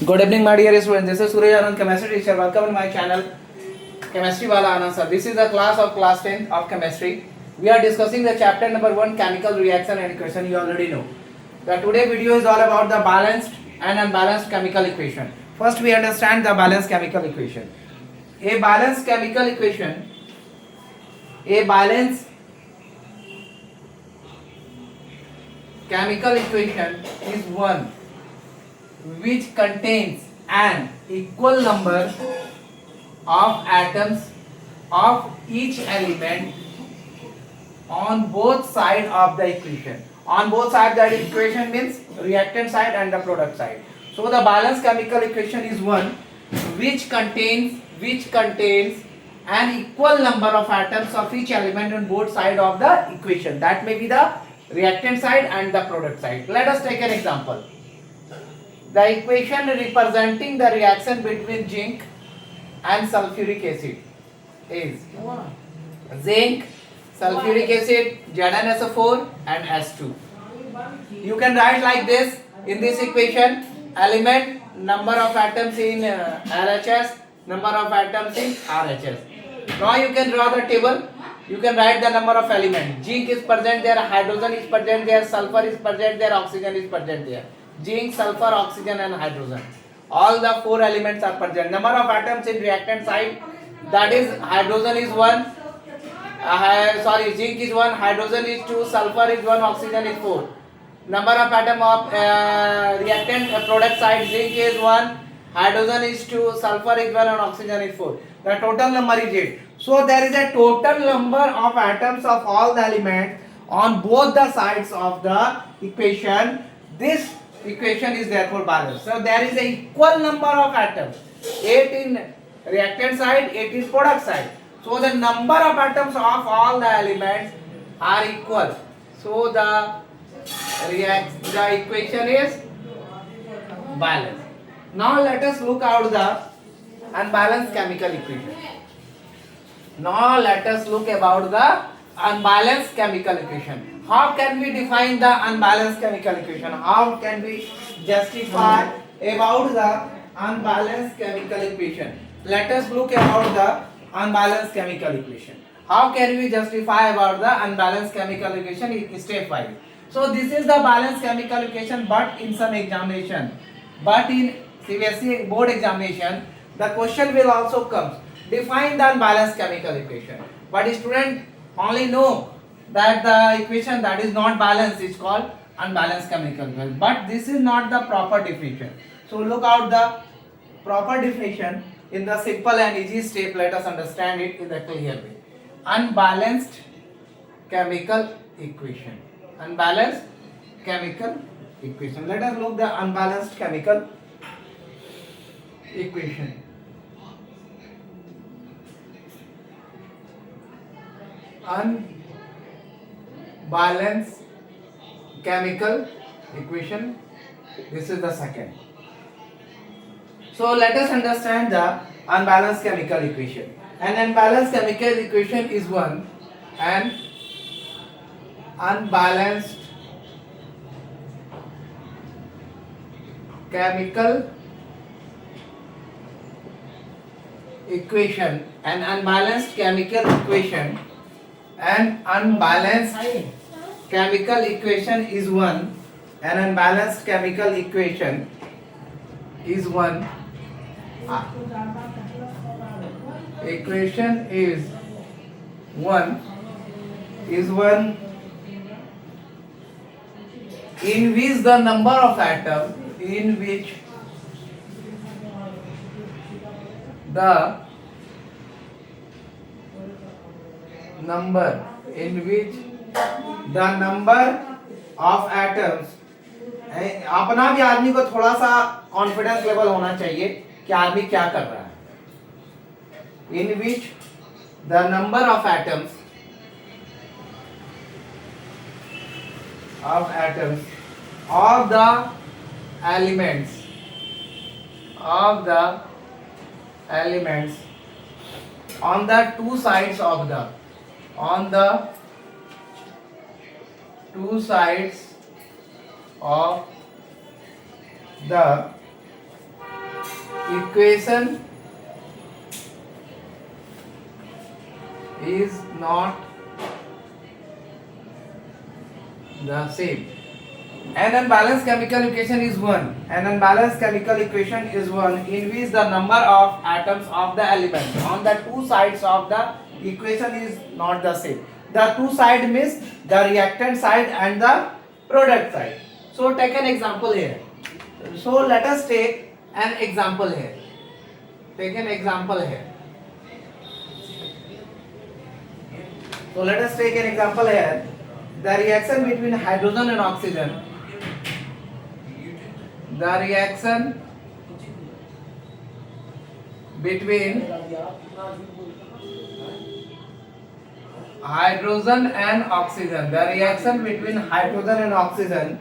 Good evening, my dear students. This is Surya Anand, chemistry teacher. Welcome to my channel, Chemistry Wala Anand sir. This is the class of class 10th of chemistry. We are discussing the chapter number 1, chemical reaction and equation. You already know. The today video is all about the balanced and unbalanced chemical equation. First, we understand the balanced chemical equation. A balanced chemical equation. A balanced chemical equation is one which contains an equal number of atoms of each element on both sides of the equation. On both sides of the equation means reactant side and the product side. So the balanced chemical equation is one which contains an equal number of atoms of each element on both sides of the equation. That may be the reactant side and the product side. Let us take an example. The equation representing the reaction between zinc and sulfuric acid is zinc, sulfuric acid, ZnSO4 and S2. You can write like this in this equation: element, number of atoms in LHS, number of atoms in RHS. Now you can draw the table. You can write the number of elements. Zinc is present there, hydrogen is present there, sulfur is present there, oxygen is present there. Zinc, sulfur, oxygen and hydrogen. All the four elements are present. Number of atoms in reactant side, that is hydrogen is 1, zinc is 1, hydrogen is 2, sulfur is 1, oxygen is 4. Number of atom of reactant product side, zinc is 1, hydrogen is 2, sulfur is 1 and oxygen is 4. The total number is 8. So there is a total number of atoms of all the elements on both the sides of the equation. This equation is therefore balanced. So there is a equal number of atoms, 8 in reactant side, 8 in product side. So the number of atoms of all the elements are equal. So the equation is balanced. Now let us look out the unbalanced chemical equation. Now let us look about the unbalanced chemical equation. How can we define the unbalanced chemical equation? How can we justify about the unbalanced chemical equation? Let us look about the unbalanced chemical equation. How can we justify about the unbalanced chemical equation step wise? So this is the balanced chemical equation, but in some examination, but in CBSE board examination, the question will also come. Define the unbalanced chemical equation. But student only know that the equation that is not balanced is called unbalanced chemical equation. But this is not the proper definition. So look out the proper definition in the simple and easy step. Let us understand it in the clear way. Unbalanced chemical equation. Unbalanced chemical equation. Let us look the unbalanced chemical equation. Unbalanced chemical equation. This is the second. So let us understand the unbalanced chemical equation. An unbalanced chemical equation is one. An unbalanced chemical equation. An unbalanced chemical equation. An unbalanced chemical equation is one. An unbalanced chemical equation is one. Equation is one in which the number of atoms अपना भी आदमी को थोड़ा सा confidence level होना चाहिए कि आदमी क्या कर रहा है. In which the number of atoms of the elements on the two sides of the of the equation is not the same. An unbalanced chemical equation is one. An unbalanced chemical equation is one in which the number of atoms of the element on the two sides of the equation is not the same. The two side means the reactant side and the product side. So take an example here. So let us take an example here. Take an example here. So let us take an example here. The reaction between hydrogen and oxygen. The reaction between hydrogen and oxygen. The reaction between hydrogen and oxygen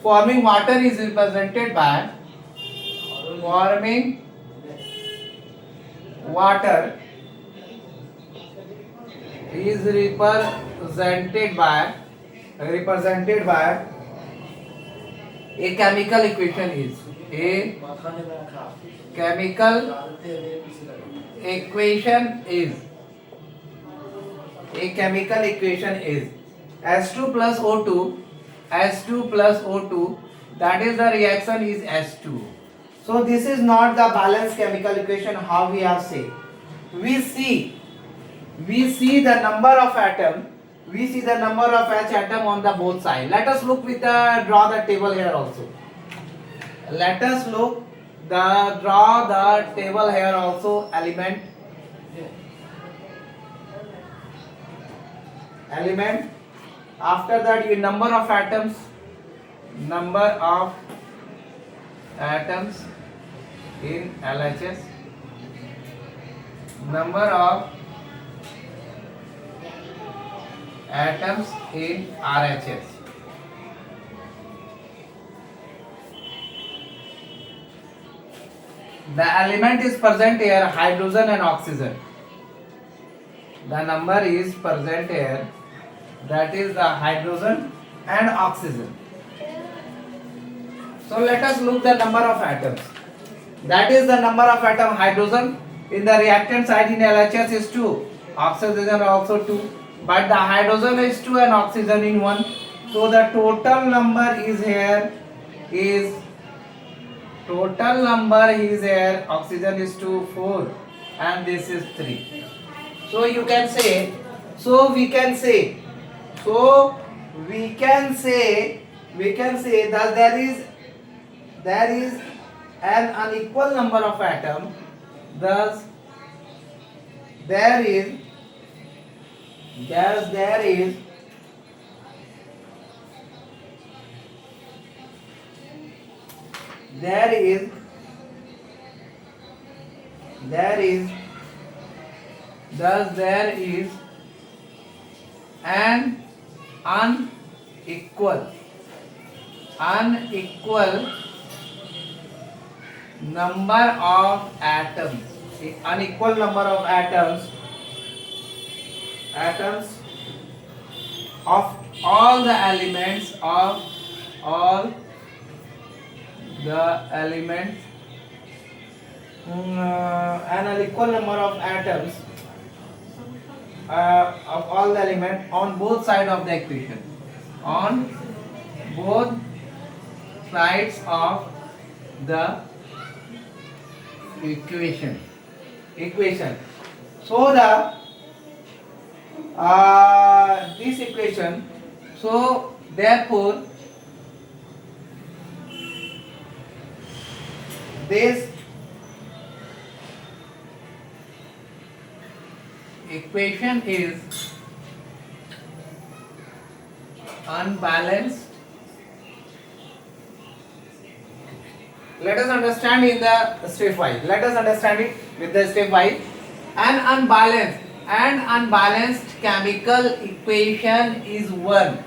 forming water is represented by forming water is represented by a chemical equation is a chemical equation is S2 plus O2 that is the reaction is S2. So this is not the balanced chemical equation. How we have say we see the number of atom, we see the number of H atom on the both side. Let us look with the draw the table here also. Let us look draw the table here also. Element after that your number of atoms in LHS, number of atoms in RHS. The element is present here hydrogen and oxygen. The number is present here, that is the hydrogen and oxygen. So let us look the number of atoms. That is the number of atom hydrogen in the reactant side in LHS is 2. Oxygen also 2. But the hydrogen is 2 and oxygen in 1. So the total number is here oxygen is 2, 4 and this is 3. So you can say, we can say that there is an unequal number of atoms, thus there is an unequal number of atoms. Unequal number of atoms of all the elements an unequal number of atoms of all the elements on both sides of the equation. On both sides of the equation. So the this equation. So therefore this equation is unbalanced. Let us understand in the stepwise. Let us understand it with the stepwise. An unbalanced chemical equation is one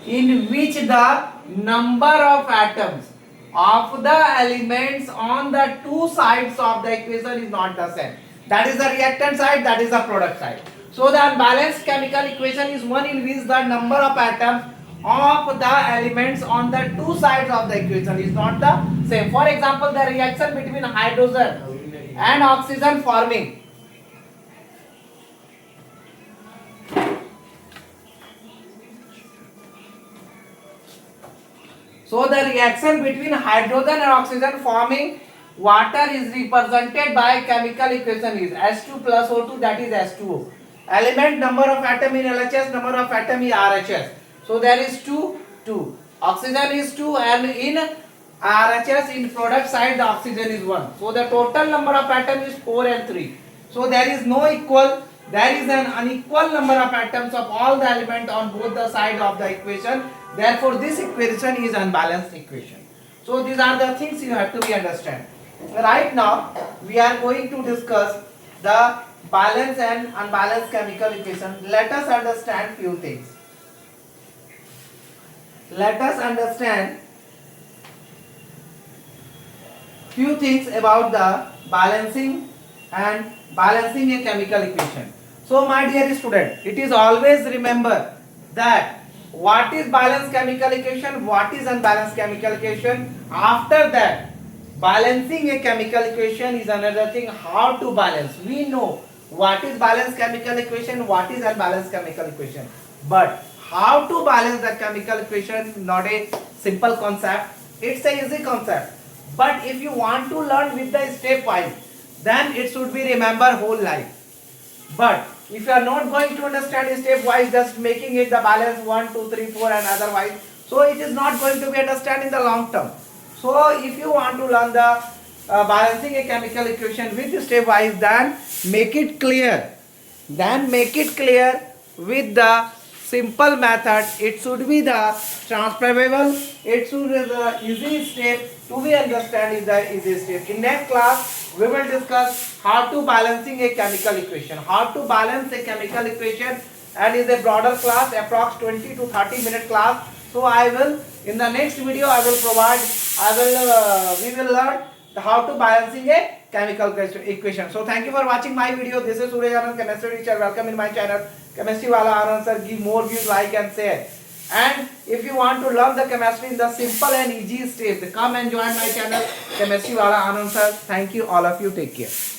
in which the number of atoms of the elements on the two sides of the equation is not the same. That is the reactant side, that is the product side. So the unbalanced chemical equation is one in which the number of atoms of the elements on the two sides of the equation is not the same. For example, the reaction between hydrogen and oxygen forming. So the reaction between hydrogen and oxygen forming water is represented by chemical equation is H2 plus O2, that is H2O. Element number of atom in LHS, number of atom in RHS. So there is 2, 2. Oxygen is 2 and in RHS in product side the oxygen is 1. So the total number of atom is 4 and 3. So there is no equal, there is an unequal number of atoms of all the element on both the sides of the equation. Therefore this equation is unbalanced equation. So these are the things you have to be understand. Right now we are going to discuss the balanced and unbalanced chemical equation. Let us understand few things. Let us understand few things about the balancing and balancing a chemical equation. So my dear student, it is always remember that what is balanced chemical equation, what is unbalanced chemical equation. After that, balancing a chemical equation is another thing. How to balance? We know what is balanced chemical equation, what is unbalanced chemical equation. But how to balance the chemical equation, not a simple concept. It's a easy concept. But if you want to learn with the step wise, then it should be remember whole life. But if you are not going to understand step wise, just making it the balance 1, 2, 3, 4 and otherwise, so it is not going to be understand in the long term. So if you want to learn the balancing a chemical equation with step wise, then make it clear. Then make it clear with the simple method. It should be the transferable. It should be the easy step to be understand is the easy step. In next class, we will discuss how to balancing a chemical equation. How to balance a chemical equation, and is a broader class, approx 20 to 30 minute class. So I will in the next video I will provide. We will learn how to balancing a chemical equation. So thank you for watching my video. This is Suraj Anand, chemistry teacher. Welcome in my channel. Chemistry wala Anand sir. Give more views, like and share. And if you want to learn the chemistry in the simple and easy steps, come and join my channel, Chemistry wala Anand sir. Thank you all of you. Take care.